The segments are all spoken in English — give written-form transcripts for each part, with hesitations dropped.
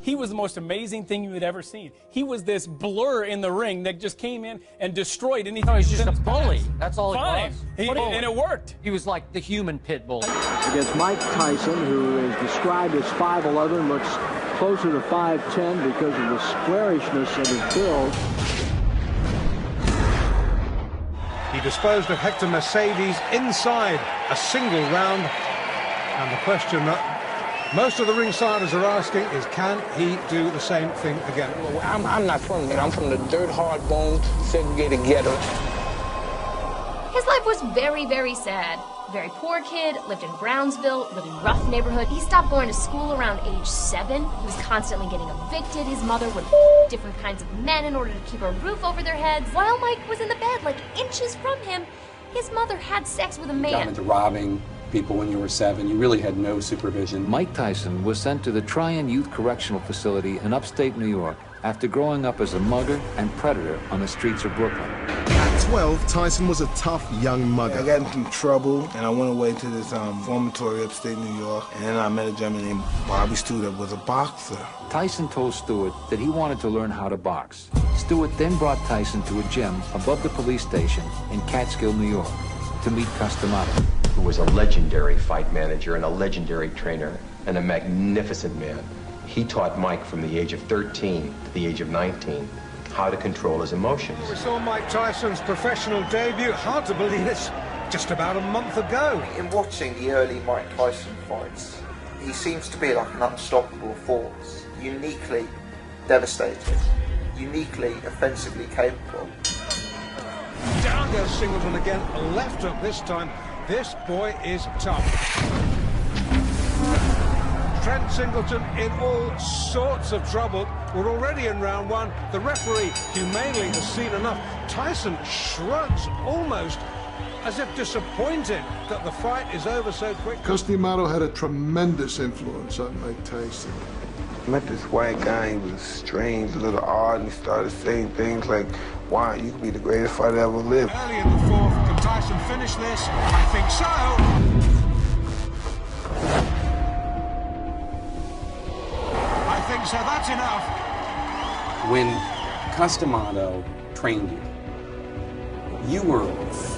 He was the most amazing thing you had ever seen. He was this blur in the ring that just came in and destroyed anything. No, he's just a bully. That's all it was. And it worked. He was like the human pit bull. Against Mike Tyson, who is described as 5'11", looks closer to 5'10" because of the squarishness of his build. He disposed of Hector Mercedes inside a single round. And the question that most of the ringsiders are asking is, can he do the same thing again? I'm not from there. I'm from the dirt, hard-boned, segregated ghetto. His life was very, very sad. Very poor kid, lived in Brownsville, really rough neighborhood. He stopped going to school around age 7. He was constantly getting evicted. His mother would different kinds of men in order to keep a roof over their heads. While Mike was in the bed, like inches from him, his mother had sex with a man. Got into robbing people when you were 7. You really had no supervision. Mike Tyson was sent to the Tryon Youth Correctional Facility in upstate New York after growing up as a mugger and predator on the streets of Brooklyn. At 12, Tyson was a tough young mugger. I got into trouble, and I went away to this reformatory upstate New York, and then I met a gentleman named Bobby Stewart that was a boxer. Tyson told Stewart that he wanted to learn how to box. Stewart then brought Tyson to a gym above the police station in Catskill, New York, to meet Customato, who was a legendary fight manager and a legendary trainer and a magnificent man. He taught Mike from the age of 13 to the age of 19 how to control his emotions. We saw Mike Tyson's professional debut. Hard to believe it's just about a month ago. In watching the early Mike Tyson fights, he seems to be like an unstoppable force, uniquely devastating, uniquely offensively capable. Down goes Singleton again, left hook this time. This boy is tough. Trent Singleton in all sorts of trouble. We're already in round 1. The referee humanely has seen enough. Tyson shrugs almost as if disappointed that the fight is over so quick. Customato had a tremendous influence on Mike Tyson. I met this white guy. He was strange, a little odd, and he started saying things like, wow, you could be the greatest fighter ever lived. Early in the 4th, can Tyson finish this? I think so. I think so, that's enough. When Customato trained you, you were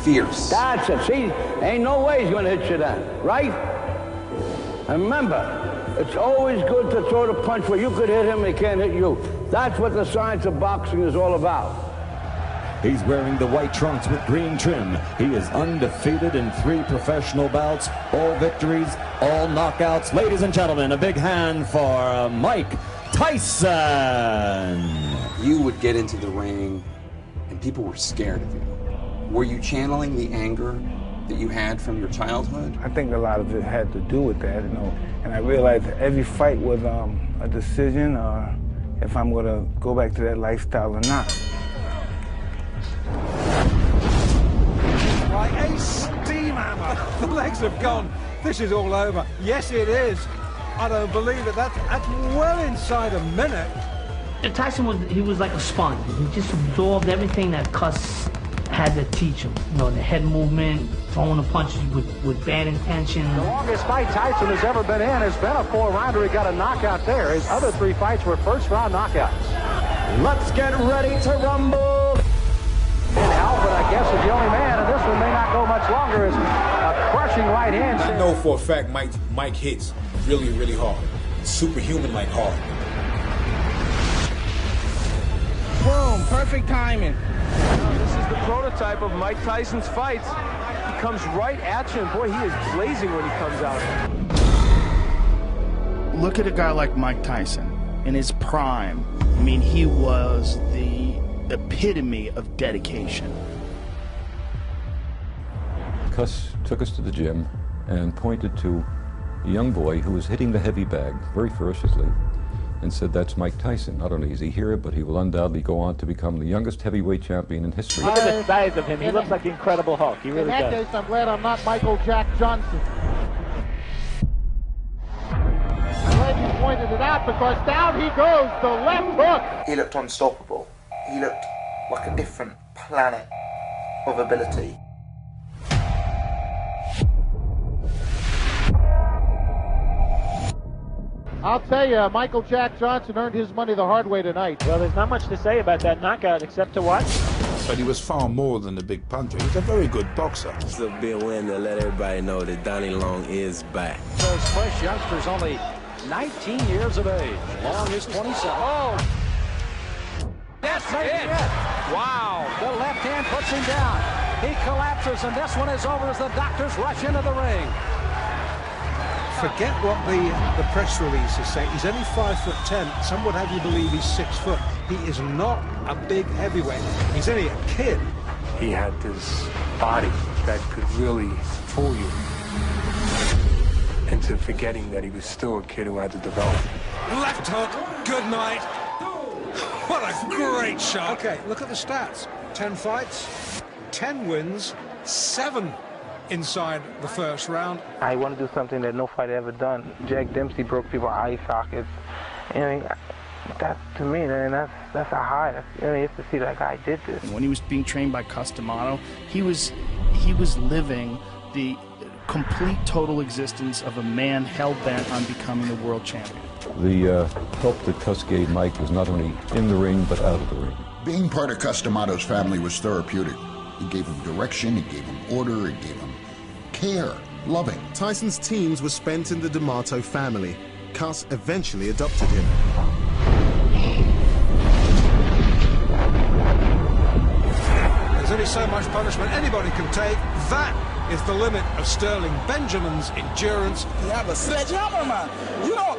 fierce. That's it. See, ain't no way he's going to hit you then, right? And remember, it's always good to throw the punch where you could hit him and he can't hit you. That's what the science of boxing is all about. He's wearing the white trunks with green trim. He is undefeated in 3 professional bouts, all victories, all knockouts. Ladies and gentlemen, a big hand for Mike Tyson. You would get into the ring and people were scared of you. Were you channeling the anger that you had from your childhood? I think a lot of it had to do with that, you know. And I realized that every fight was a decision, if I'm going to go back to that lifestyle or not. Like a steam hammer. The legs have gone. This is all over. Yes, it is. I don't believe it. That's well inside a minute. Tyson was like a sponge. He just absorbed everything that Cuss had to teach him. You know, the head movement, throwing the punches with bad intention. The longest fight Tyson has ever been in has been a 4-rounder. He got a knockout there. His other 3 fights were first-round knockouts. Let's get ready to rumble. And Alfred, I guess, is the only man, and this one may not go much longer, as a crushing right hand. I know for a fact Mike hits really, really hard. Superhuman-like hard. Boom, perfect timing. This is the prototype of Mike Tyson's fights. He comes right at you, and boy, he is blazing when he comes out. Look at a guy like Mike Tyson in his prime. I mean, he was the epitome of dedication. Cuss took us to the gym and pointed to a young boy who was hitting the heavy bag very ferociously and said, "That's Mike Tyson. Not only is he here, but he will undoubtedly go on to become the youngest heavyweight champion in history." Look at the size of him. He looks like the Incredible Hulk. He really does. In that case, I'm glad I'm not Michael Jack Johnson. I'm glad you pointed it out, because down he goes, the left hook. He looked unstoppable. He looked like a different planet of ability. I'll tell you, Michael Jack Johnson earned his money the hard way tonight. Well, there's not much to say about that knockout except to watch. But he was far more than a big puncher. He was a very good boxer. It's a big win to let everybody know that Donnie Long is back. Those fresh youngsters, only 19 years of age. Long is 27. Oh! That's it! Wow! The left hand puts him down. He collapses, and this one is over as the doctors rush into the ring. Forget what the press release is saying. He's only 5'10". Some would have you believe he's 6 foot. He is not a big heavyweight. He's only a kid. He had this body that could really fool you into forgetting that he was still a kid who had to develop. Left hook. Good night. What a great shot. Okay, look at the stats. 10 fights, 10 wins, 7 inside the first round. I want to do something that no fighter ever done. Jack Dempsey broke people's eye sockets. That to me, man, that's a high. You have to see that guy did this. When he was being trained by Customato, he was living the complete total existence of a man hell-bent on becoming the world champion. The help that Cus gave Mike was not only in the ring, but out of the ring. Being part of Customato's family was therapeutic. He gave him direction, he gave him order, he gave him care, loving. Tyson's teens were spent in the D'Amato family. Cus eventually adopted him. There's only so much punishment anybody can take. That is the limit of Sterling Benjamin's endurance. You have a sledgehammer, man. You know,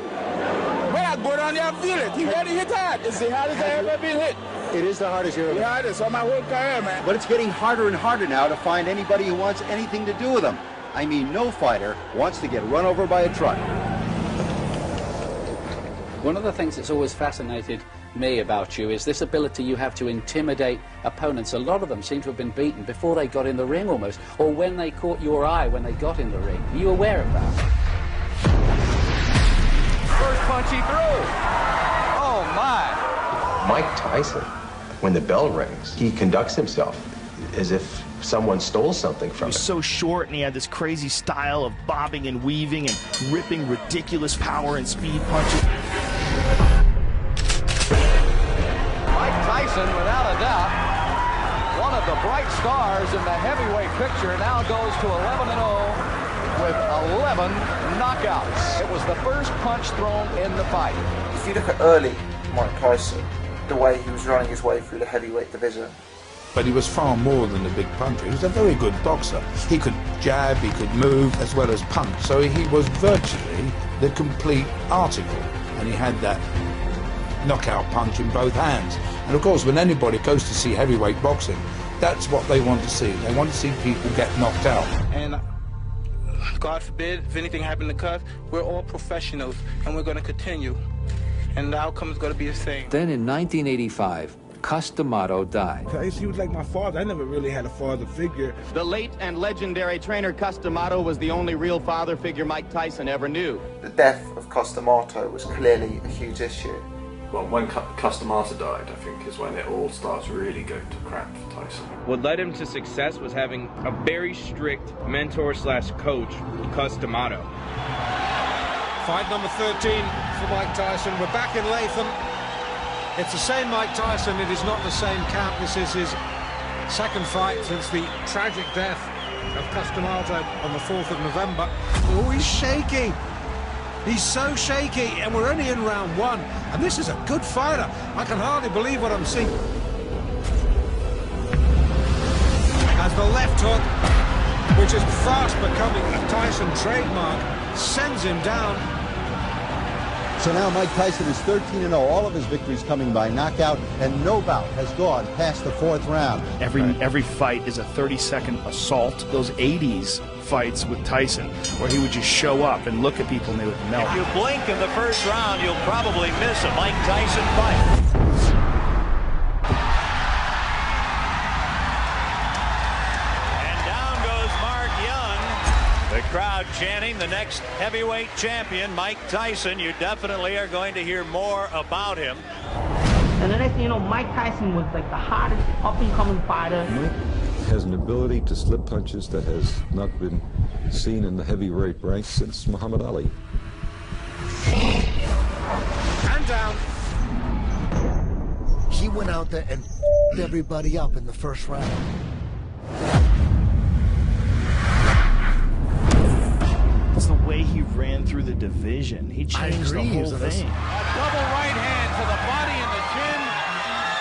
when I go down there, I feel it. You ready to hit hard? It's the hardest I've ever been hit. It is the hardest you've ever The hardest on my whole career, man. But it's getting harder and harder now to find anybody who wants anything to do with them. I mean, no fighter wants to get run over by a truck. One of the things that's always fascinated me about you is this ability you have to intimidate opponents. A lot of them seem to have been beaten before they got in the ring almost, or when they caught your eye when they got in the ring. Are you aware of that? First punch he threw. Oh, my. Mike Tyson, when the bell rings, he conducts himself as if someone stole something from him. He was so short, and he had this crazy style of bobbing and weaving and ripping ridiculous power and speed punches. Mike Tyson, without a doubt, one of the bright stars in the heavyweight picture, now goes to 11-0 with 11 knockouts. It was the first punch thrown in the fight. If you look at early Mike Tyson, the way he was running his way through the heavyweight division. But he was far more than a big puncher. He was a very good boxer. He could jab, he could move, as well as punch. So he was virtually the complete article. And he had that knockout punch in both hands. And of course, when anybody goes to see heavyweight boxing, that's what they want to see. They want to see people get knocked out. And God forbid, if anything happened to Cus, we're all professionals, and we're going to continue. And the outcome is going to be the same. Then in 1985, Cus D'Amato died. He was like my father. I never really had a father figure. The late and legendary trainer Cus D'Amato was the only real father figure Mike Tyson ever knew. The death of Cus D'Amato was clearly a huge issue. Well, when Cus D'Amato died, I think, is when it all starts really going to crap for Tyson. What led him to success was having a very strict mentor/coach, Cus D'Amato. Fight number 13 for Mike Tyson. We're back in Latham. It's the same Mike Tyson. It is not the same camp. This is his second fight since the tragic death of Cus D'Amato on the 4th of November. Oh, he's shaky. He's so shaky, and we're only in round 1. And this is a good fighter. I can hardly believe what I'm seeing. As the left hook, which is fast becoming a Tyson trademark, sends him down. So now Mike Tyson is 13-0, all of his victories coming by knockout, and no bout has gone past the 4th round. Every fight is a 30-second assault. Those 80s fights with Tyson, where he would just show up and look at people and they would melt. If you blink in the first round, you'll probably miss a Mike Tyson fight. The crowd chanting the next heavyweight champion, Mike Tyson. You definitely are going to hear more about him. And the next thing you know, Mike Tyson was like the hottest up-and-coming fighter. Mike has an ability to slip punches that has not been seen in the heavyweight ranks since Muhammad Ali. And down. He went out there and everybody up in the first round. It's the way he ran through the division. He changed the whole thing. A double right hand to the body and the chin.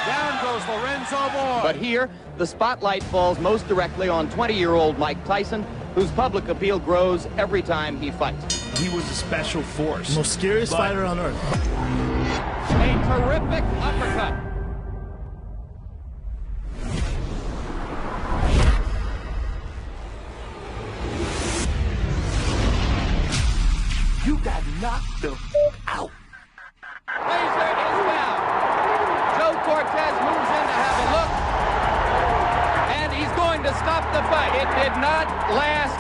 Down goes Lorenzo Boyd. But here, the spotlight falls most directly on 20-year-old Mike Tyson, whose public appeal grows every time he fights. He was a special force. Most scariest fighter on earth. A terrific uppercut. You got knocked the out. Razor is down. Joe Cortez moves in to have a look. And he's going to stop the fight. It did not last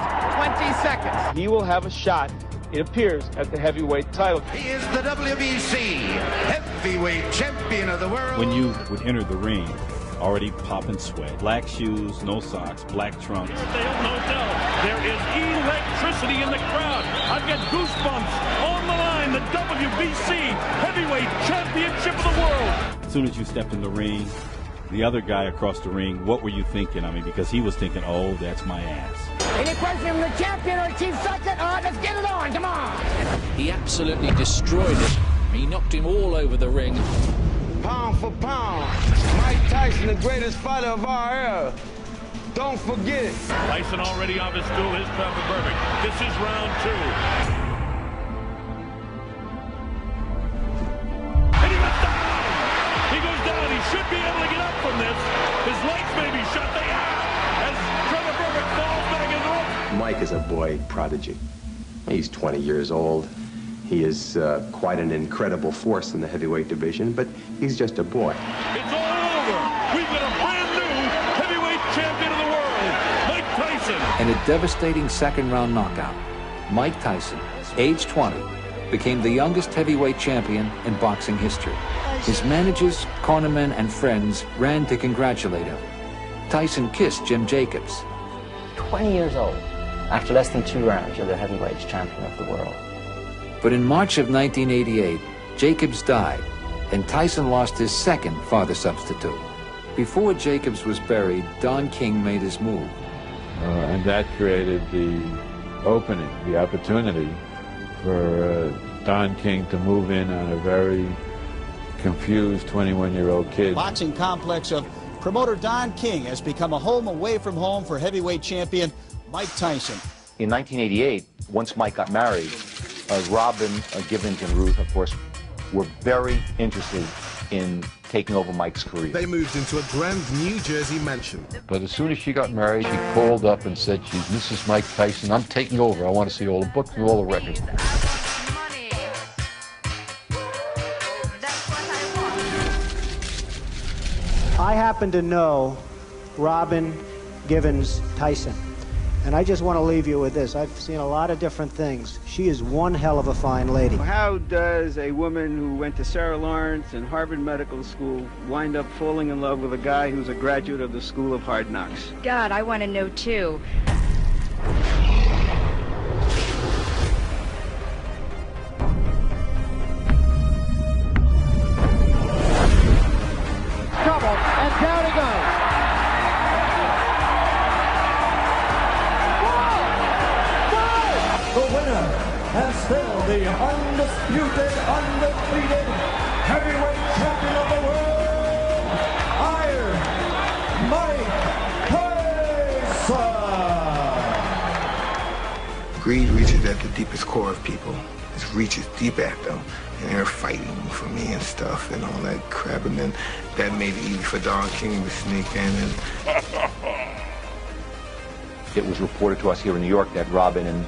20 seconds. He will have a shot, it appears, at the heavyweight title. He is the WBC heavyweight champion of the world. When you would enter the ring, already popping sweat, black shoes, no socks, black trunks. There is electricity in the crowd. I've got goosebumps. On the line, the WBC Heavyweight Championship of the world. As soon as you stepped in the ring, the other guy across the ring, what were you thinking? I mean, because he was thinking, oh, that's my ass. Any question from the champion or chief second? All right, let's get it on. Come on. He absolutely destroyed it. He knocked him all over the ring. Pound for pound, Mike Tyson, the greatest fighter of our era. Don't forget it. Tyson already off his stool. His traffic perfect. This is round 2. And he went down. He goes down. He should be able to get up from this. His legs may be shut. They are. As Trevor Burbick falls back in the rope. Mike is a boy prodigy. He's 20 years old. He is quite an incredible force in the heavyweight division, but he's just a boy. It's all over. We've got a brand new heavyweight champion of the world, Mike Tyson. In a devastating second-round knockout, Mike Tyson, age 20, became the youngest heavyweight champion in boxing history. His managers, cornermen, and friends ran to congratulate him. Tyson kissed Jim Jacobs. 20 years old. After less than 2 rounds, you're the heavyweight champion of the world. But in March of 1988, Jacobs died, and Tyson lost his second father substitute. Before Jacobs was buried, Don King made his move. And that created the opening, the opportunity for Don King to move in on a very confused 21-year-old kid. Boxing complex of promoter Don King has become a home away from home for heavyweight champion Mike Tyson. In 1988, once Mike got married, Robin, Givens, and Ruth, of course, were very interested in taking over Mike's career. They moved into a grand New Jersey mansion. But as soon as she got married, she called up and said, "This is Mike Tyson. I'm taking over. I want to see all the books and all the records." I happen to know Robin Givens Tyson. And I just want to leave you with this. I've seen a lot of different things. She is one hell of a fine lady. How does a woman who went to Sarah Lawrence and Harvard Medical School wind up falling in love with a guy who's a graduate of the School of Hard Knocks? God, I want to know too. Trouble, and down he goes. The winner, and still the undisputed, undefeated heavyweight champion of the world, Iron Mike Tyson. Greed reaches at the deepest core of people. It reaches deep at them, and they're fighting for me and stuff and all that crap, and then that made it easy for Don King to sneak in and... It was reported to us here in New York that Robin and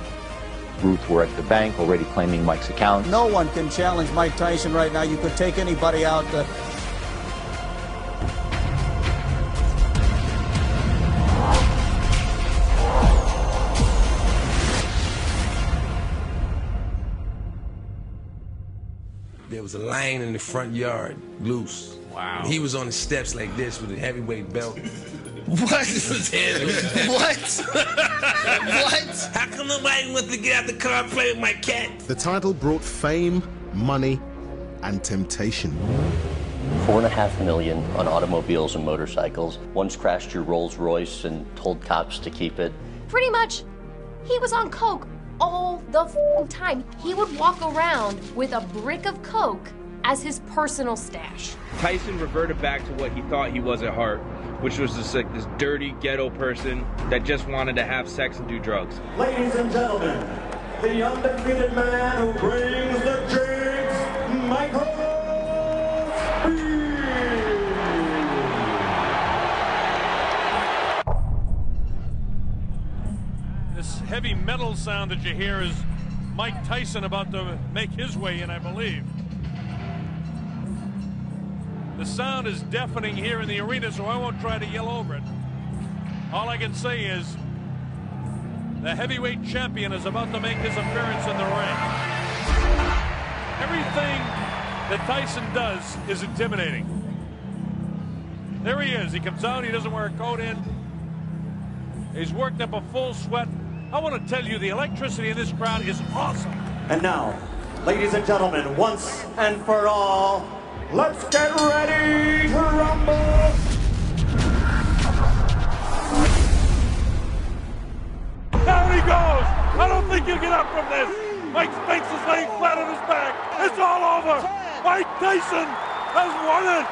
Ruth were at the bank already claiming Mike's account. No one can challenge Mike Tyson right now. You could take anybody out. There was a lion in the front yard, loose. Wow. He was on the steps like this with a heavyweight belt. What was happening? What? What? How come nobody wants to get out the car and play with my cat? The title brought fame, money, and temptation. $4.5 million on automobiles and motorcycles. Once crashed your Rolls Royce and told cops to keep it. Pretty much, he was on coke all the f***ing time. He would walk around with a brick of coke as his personal stash. Tyson reverted back to what he thought he was at heart, which was just like this dirty ghetto person that just wanted to have sex and do drugs. Ladies and gentlemen, the undefeated man who brings the jigs, Michael This heavy metal sound that you hear is Mike Tyson about to make his way in, I believe. The sound is deafening here in the arena, so I won't try to yell over it. All I can say is the heavyweight champion is about to make his appearance in the ring. Everything that Tyson does is intimidating. There he is. He comes out. He doesn't wear a coat in. He's worked up a full sweat. I want to tell you, the electricity in this crowd is awesome. And now, ladies and gentlemen, once and for all, let's get ready to rumble! There he goes! I don't think he'll get up from this! Mike Spinks is laying flat on his back. It's all over! Mike Tyson has won it!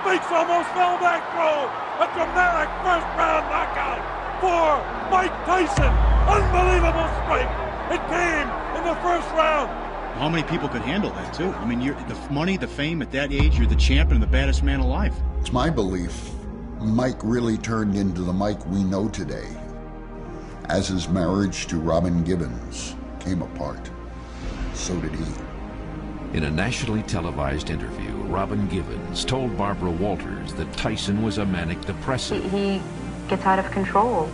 Spinks almost fell back, bro! A dramatic first-round knockout for Mike Tyson! Unbelievable strike! It came in the first round! How many people could handle that, too? I mean, you're the money, the fame, at that age, you're the champion, the baddest man alive. It's my belief Mike really turned into the Mike we know today, as his marriage to Robin Givens came apart. So did he. In a nationally televised interview, Robin Givens told Barbara Walters that Tyson was a manic depressive. He gets out of control,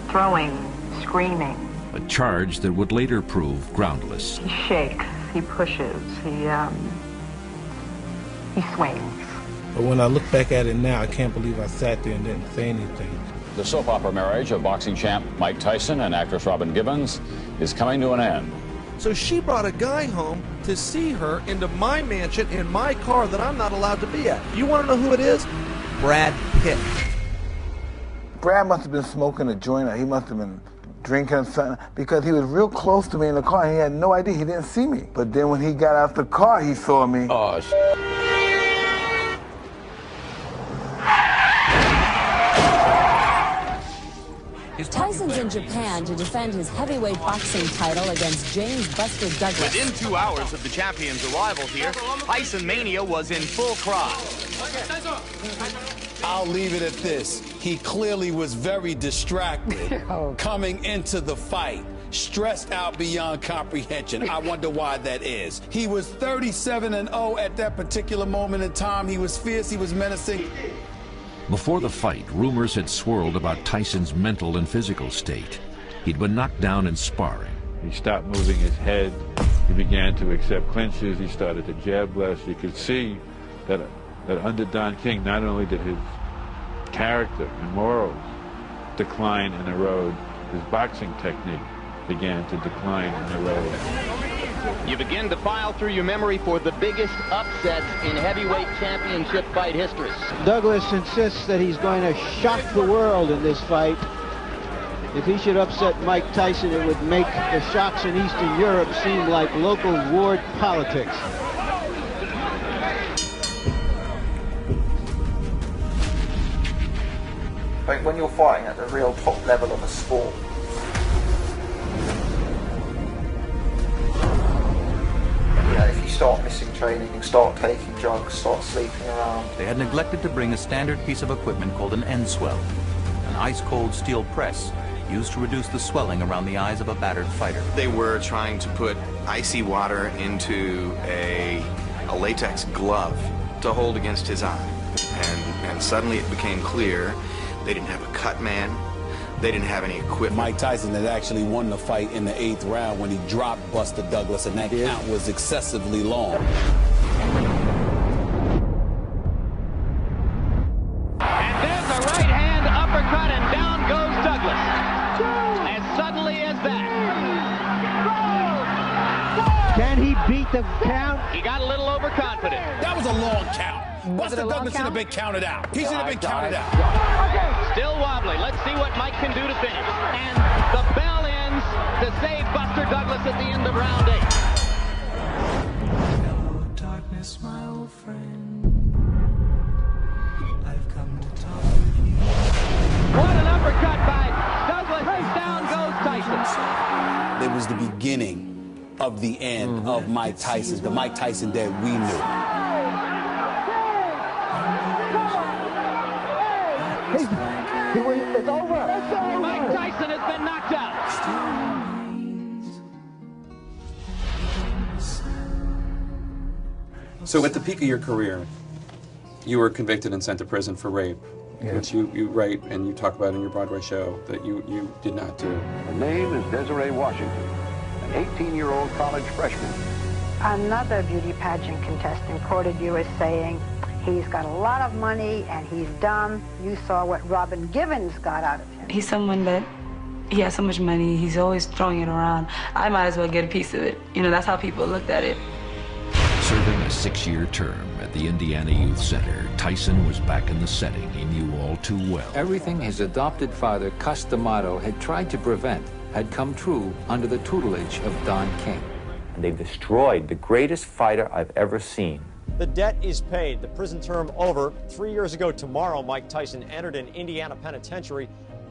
throwing, screaming. A charge that would later prove groundless. He shakes, he pushes, he swings. But when I look back at it now, I can't believe I sat there and didn't say anything. The soap opera marriage of boxing champ Mike Tyson and actress Robin Givens is coming to an end. So she brought a guy home to see her into my mansion in my car that I'm not allowed to be at. You want to know who it is? Brad Pitt. Brad must have been smoking a joint, or he must have been drinking something, because he was real close to me in the car and he had no idea. He didn't see me. But then when he got out the car, he saw me. Oh, Tyson's in Japan to defend his heavyweight boxing title against James Buster Douglas. Within 2 hours of the champion's arrival here, Tyson Mania was in full cry. I'll leave it at this. He clearly was very distracted coming into the fight. Stressed out beyond comprehension. I wonder why that is. He was 37-0 at that particular moment in time. He was fierce, he was menacing. Before the fight, rumors had swirled about Tyson's mental and physical state. He'd been knocked down in sparring. He stopped moving his head. He began to accept clinches. He started to jab less. You could see that under Don King, not only did his character and morals decline and erode, his boxing technique began to decline and erode. You begin to file through your memory for the biggest upsets in heavyweight championship fight history. Douglas insists that he's going to shock the world in this fight. If he should upset Mike Tyson, it would make the shocks in Eastern Europe seem like local ward politics. Like when you're fighting at the real top level of a sport, if you start missing training, start taking drugs, start sleeping around. They had neglected to bring a standard piece of equipment called an end swell, an ice-cold steel press used to reduce the swelling around the eyes of a battered fighter. They were trying to put icy water into a latex glove to hold against his eye. And suddenly it became clear they didn't have a cut man. They didn't have any equipment. Mike Tyson had actually won the fight in the 8th round when he dropped Buster Douglas, and that count was excessively long. And there's a right hand uppercut, and down goes Douglas. As suddenly as that. Can he beat the count? He got a little overconfident. That was a long count. Buster Douglas should have been counted out. He should have been counted out. Still wobbly. Let's see what Mike can do to finish. And the bell ends to save Buster Douglas at the end of round 8. Hello, darkness, my old friend. I've come to talk with you. What an uppercut by Douglas. Down goes Tyson. It was the beginning of the end of Mike Tyson, the Mike Tyson that we knew. It's over. Mike Tyson has been knocked out. So at the peak of your career, you were convicted and sent to prison for rape, which you write and you talk about in your Broadway show that you did not do. Her name is Desiree Washington, an 18-year-old college freshman. Another beauty pageant contestant quoted you as saying, he's got a lot of money and he's dumb. You saw what Robin Givens got out of him. He's someone that, he has so much money, he's always throwing it around. I might as well get a piece of it. You know, that's how people looked at it. Serving a 6-year term at the Indiana Youth Center, Tyson was back in the setting he knew all too well. Everything his adopted father, Cus D'Amato, had tried to prevent had come true under the tutelage of Don King. And they've destroyed the greatest fighter I've ever seen. The debt is paid. The prison term over. 3 years ago tomorrow, Mike Tyson entered an Indiana penitentiary.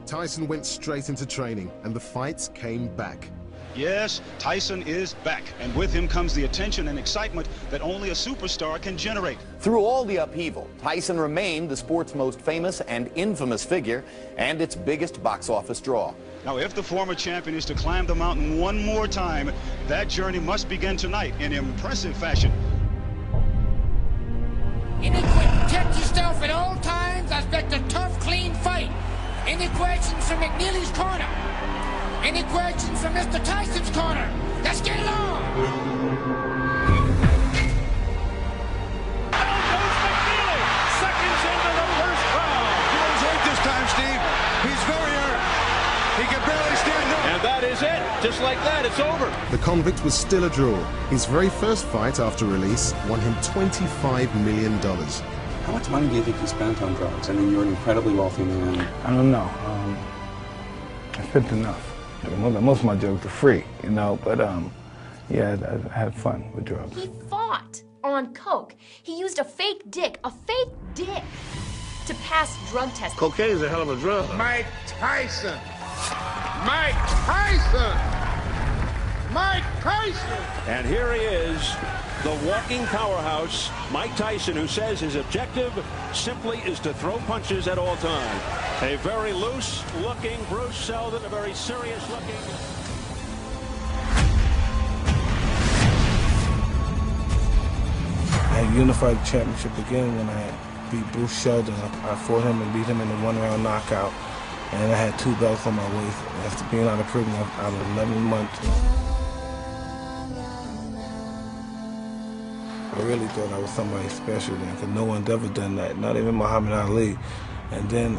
Tyson went straight into training, and the fights came back. Yes, Tyson is back, and with him comes the attention and excitement that only a superstar can generate. Through all the upheaval, Tyson remained the sport's most famous and infamous figure and its biggest box office draw. Now, if the former champion is to climb the mountain one more time, that journey must begin tonight in impressive fashion. Protect yourself at all times. I expect a tough, clean fight. Any questions from McNeely's corner? Any questions from Mr. Tyson's corner? Let's get it on! Seconds into the first round. Givens hurt this time, Steve. He's very hurt. He can barely stand up. And that is it. Just like that, it's over. The convict was still a draw. His very first fight after release won him $25 million. How much money do you think you spent on drugs? I mean, you're an incredibly wealthy man. I don't know. I spent enough. Most of my drugs are free, you know, but yeah, I had fun with drugs. He fought on coke. He used a fake dick to pass drug tests. Cocaine's a hell of a drug. Mike Tyson! Mike Tyson! Mike Tyson! And here he is, the walking powerhouse, Mike Tyson, who says his objective simply is to throw punches at all times. A very loose-looking Bruce Seldon, a very serious-looking... I unified the championship again when I beat Bruce Seldon. I fought him and beat him in a one-round knockout. And I had 2 belts on my waist. After being out of prison out of 11 months. I really thought I was somebody special then, because no one's ever done that, not even Muhammad Ali. And then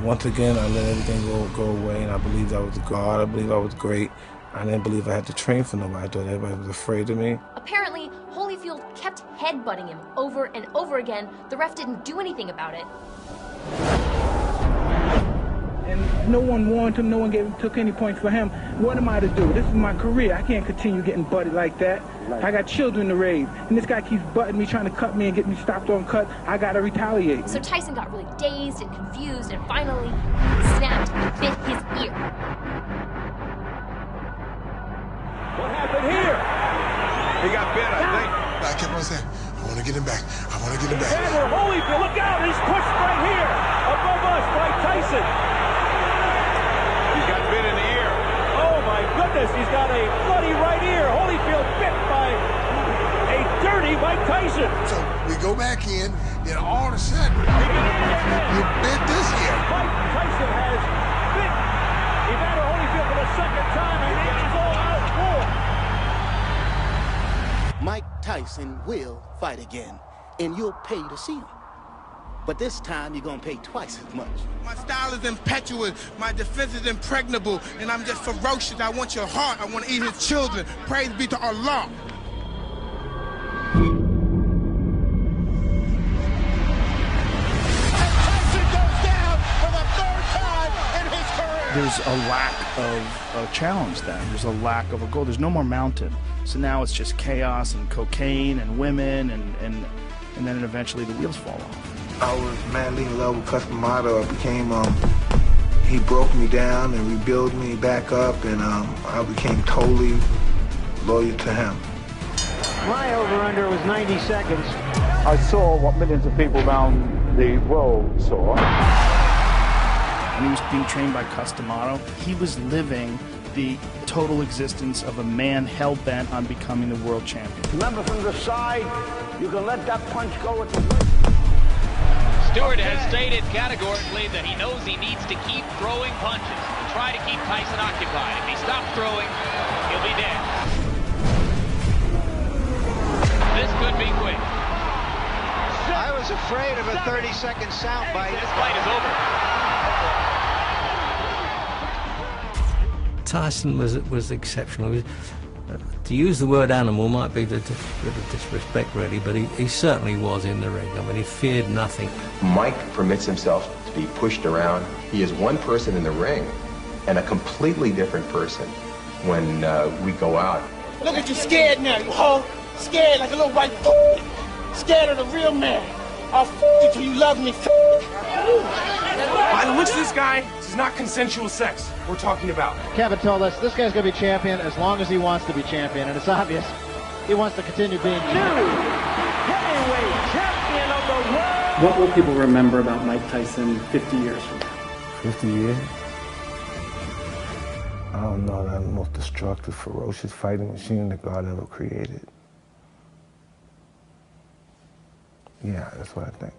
once again, I let everything go away, and I believed I was a god. I believed I was great. I didn't believe I had to train for nobody. I thought everybody was afraid of me. Apparently, Holyfield kept headbutting him over and over again. The ref didn't do anything about it. And no one warned him, no one took any points for him. What am I to do? This is my career. I can't continue getting butted like that. I got children to raise, and this guy keeps butting me, trying to cut me and get me stopped on cut. I gotta retaliate. So Tyson got really dazed and confused, and finally snapped and bit his ear. What happened here? He got bit, I think. I kept on saying, I want to get him back. I want to get him back. Edward Holyfield, look out! He's pushed right here above us by Tyson. He's got bit in the ear. Oh my goodness, he's got a bloody right ear. Holyfield bit by a dirty Mike Tyson. So we go back in, then all of a sudden, you bit this ear. Mike Tyson has bit Evander Holyfield for the second time, and it is all out for. Mike Tyson will fight again, and you'll pay to see him. But this time, you're going to pay twice as much. My style is impetuous, my defense is impregnable, and I'm just ferocious. I want your heart, I want to eat his children. Praise be to Allah. There's a lack of a challenge then. There's a lack of a goal. There's no more mountain. So now it's just chaos and cocaine and women and then eventually the wheels fall off. I was madly in love with Customato. I became, he broke me down and rebuilt me back up, and I became totally loyal to him. My over-under was 90 seconds. I saw what millions of people around the world saw. When he was being trained by Customato, he was living the total existence of a man hell-bent on becoming the world champion. Remember, from the side, you can let that punch go at the... Stewart has stated categorically that he knows he needs to keep throwing punches to try to keep Tyson occupied. If he stops throwing, he'll be dead. This could be quick. I was afraid of a 30-second soundbite. This fight is over. Tyson was exceptional. To use the word animal might be a bit of disrespect, really, but he certainly was in the ring. I mean, he feared nothing. Mike permits himself to be pushed around. He is one person in the ring and a completely different person when we go out. Look at you scared now, you hoe. Scared like a little white f***. Scared of the real man. I'll f*** you till you love me, f***. By the looks of this guy, this is not consensual sex we're talking about. Kevin told us this guy's going to be champion as long as he wants to be champion, and it's obvious he wants to continue being champion. Heavyweight champion of the world! What will people remember about Mike Tyson 50 years from now? 50 years? I don't know, that the most destructive, ferocious fighting machine that God ever created. Yeah, that's what I think.